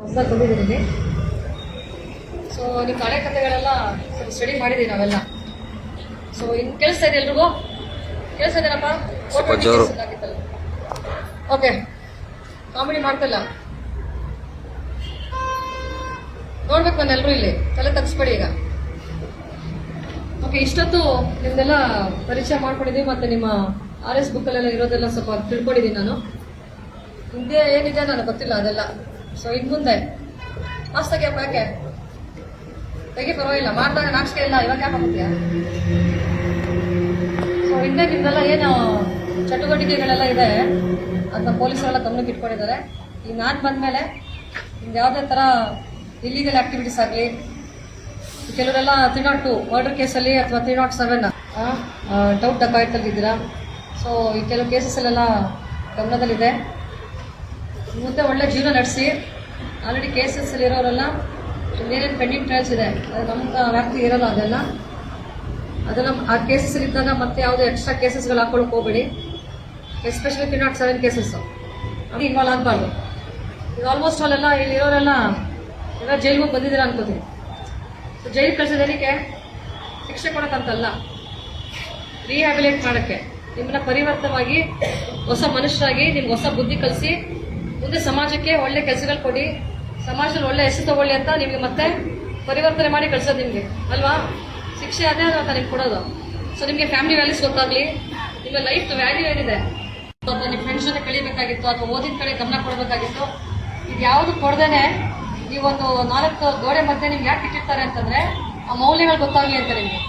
ಹೊಸದಾಗಿ ಬಂದಿದ್ದೀನಿ. ಸೊ ನಿಮ್ಮ ಹಳೆ ಕಥೆಗಳೆಲ್ಲ ಸ್ವಲ್ಪ ಸ್ಟಡಿ ಮಾಡಿದ್ದೀವಿ ನಾವೆಲ್ಲ. ಸೊ ಇನ್ನು ಕೇಳಿಸ್ತಾ ಇದೆ ಎಲ್ರಿಗೂ? ಕೇಳಿಸ್ತಾ ಇದೇನಪ್ಪ? ಓಕೆ, ಕಾಮಿಡಿ ಮಾಡ್ತಿಲ್ಲ, ನೋಡ್ಬೇಕು ನಾನು ಎಲ್ಲರೂ ಇಲ್ಲಿ ತಲೆ ತಗ್ಸ್ಬೇಡಿ ಈಗ. ಓಕೆ, ಇಷ್ಟೊತ್ತು ನಿಮ್ದೆಲ್ಲ ಪರಿಚಯ ಮಾಡ್ಕೊಂಡಿದ್ದೀವಿ, ಮತ್ತೆ ನಿಮ್ಮ RS ಬುಕ್ಕಲ್ಲೆಲ್ಲ ಇರೋದೆಲ್ಲ ಸ್ವಲ್ಪ ತಿಳ್ಕೊಂಡಿದ್ದೀನಿ ನಾನು. ಹಿಂದೆ ಏನಿದೆ ನನಗೆ ಗೊತ್ತಿಲ್ಲ ಅದೆಲ್ಲ. ಸೊ ಇನ್ನು ಮುಂದೆ ಮಾಸ್ ತೆಗಿಯಪ್ಪ, ಯಾಕೆ ತೆಗಿ, ಪರವಾಗಿಲ್ಲ, ಮಾಡಿದಾಗ ನಾಚಿಕೆ ಇಲ್ಲ, ಇವಾಗ ಯಾಕೆ ಹಾಕೋತೀಯ? ಸೊ ಹಿಂದೆ ನಿಮ್ದೆಲ್ಲ ಏನು ಚಟುವಟಿಕೆಗಳೆಲ್ಲ ಇದೆ ಅದನ್ನ ಪೊಲೀಸರೆಲ್ಲ ಗಮನಕ್ಕೆ ಇಟ್ಕೊಂಡಿದ್ದಾರೆ. ಈಗ ನಾನು ಬಂದಮೇಲೆ ನಿಮ್ದು ಯಾವುದೇ ಥರ ಇಲ್ಲಿಗಲ್ ಆಕ್ಟಿವಿಟೀಸ್ ಆಗಲಿ, ಕೆಲವರೆಲ್ಲ 302 ಮರ್ಡರ್ ಕೇಸಲ್ಲಿ ಅಥವಾ 307 ಡೌಟ್ ಡಕಾಯಿತಲ್ಲಿದ್ದೀರಾ. ಸೊ ಈ ಕೆಲವು ಕೇಸಸ್ಸಲ್ಲೆಲ್ಲ ಗಮನದಲ್ಲಿದೆ. ಮುಂದೆ ಒಳ್ಳೆ ಜೀವನ ನಡೆಸಿ. ಆಲ್ರೆಡಿ ಕೇಸಸ್ಸಲ್ಲಿ ಇರೋರೆಲ್ಲ ಏನೇನು ಪೆಂಡಿಂಗ್ ಟ್ರಯಲ್ಸ್ ಇದೆ ಅದು ನಮ್ಮ ವ್ಯಾಪ್ತಿಗೆ ಇರೋಲ್ಲ. ಅದೆಲ್ಲ ಆ ಕೇಸಸ್ಸಲ್ಲಿ ಇದ್ದಾಗ ಮತ್ತೆ ಯಾವುದೇ ಎಕ್ಸ್ಟ್ರಾ ಕೇಸಸ್ಗಳು ಹಾಕೊಳ್ಳೋಕೆ ಹೋಗಬೇಡಿ. ಎಸ್ಪೆಷಲಿ 307 ಕೇಸಸ್ಸು ಅದು ಇನ್ವಾಲ್ವ್ ಆಗಬಾರ್ದು. ಈಗ ಆಲ್ಮೋಸ್ಟ್ ಅಲ್ಲೆಲ್ಲ ಇಲ್ಲಿರೋರೆಲ್ಲ ಎಲ್ಲ ಜೈಲಿಗೆ ಹೋಗಿ ಬಂದಿದ್ದೀರಾ ಅನ್ಕೋತೀನಿ. ಸೊ ಜೈಲಿಗೆ ಕಳಿಸೋದೇನಕ್ಕೆ? ಶಿಕ್ಷೆ ಕೊಡೋಕ್ಕಂತಲ್ಲ, ರೀಹ್ಯಾಬಿಲೇಟ್ ಮಾಡೋಕ್ಕೆ, ನಿಮ್ಮನ್ನ ಪರಿವರ್ತನವಾಗಿ ಹೊಸ ಮನುಷ್ಯರಾಗಿ ನಿಮ್ಗೆ ಹೊಸ ಬುದ್ಧಿ ಕಲಿಸಿ ಮುಂದೆ ಸಮಾಜಕ್ಕೆ ಒಳ್ಳೆ ಕೆಲಸಗಳು ಕೊಡಿ, ಸಮಾಜದಲ್ಲಿ ಒಳ್ಳೆ ಹೆಸರು ತಗೊಳ್ಳಿ ಅಂತ ನಿಮಗೆ ಮತ್ತೆ ಪರಿವರ್ತನೆ ಮಾಡಿ ಕಳಿಸೋದು ನಿಮಗೆ ಅಲ್ವಾ? ಶಿಕ್ಷೆ ಅದೇ ಅಂತ ನಿಮ್ಗೆ ಕೊಡೋದು. ಸೊ ನಿಮಗೆ ಫ್ಯಾಮಿಲಿ ವ್ಯಾಲ್ಯೂಸ್ ಗೊತ್ತಾಗಲಿ, ನಿಮ್ಮ ಲೈಫ್ ವ್ಯಾಲ್ಯೂ ಏನಿದೆ ಅಥವಾ ನಿಮ್ಮ ಫ್ರೆಂಡ್ಸ್ ಜೊತೆ ಕಳಿಬೇಕಾಗಿತ್ತು ಅಥವಾ ಓದಿನ ಕಡೆ ಗಮನ ಕೊಡಬೇಕಾಗಿತ್ತು, ಇದು ಯಾವುದು ಕೊಡದೇನೆ ನೀವೊಂದು 4 ಗೋಡೆ ಮಧ್ಯೆ ನಿಮ್ಗೆ ಯಾಕೆ ಇಟ್ಟಿರ್ತಾರೆ ಅಂತಂದ್ರೆ ಆ ಮೌಲ್ಯಗಳು ಗೊತ್ತಾಗಲಿ ಅಂತ ನಿಮಗೆ.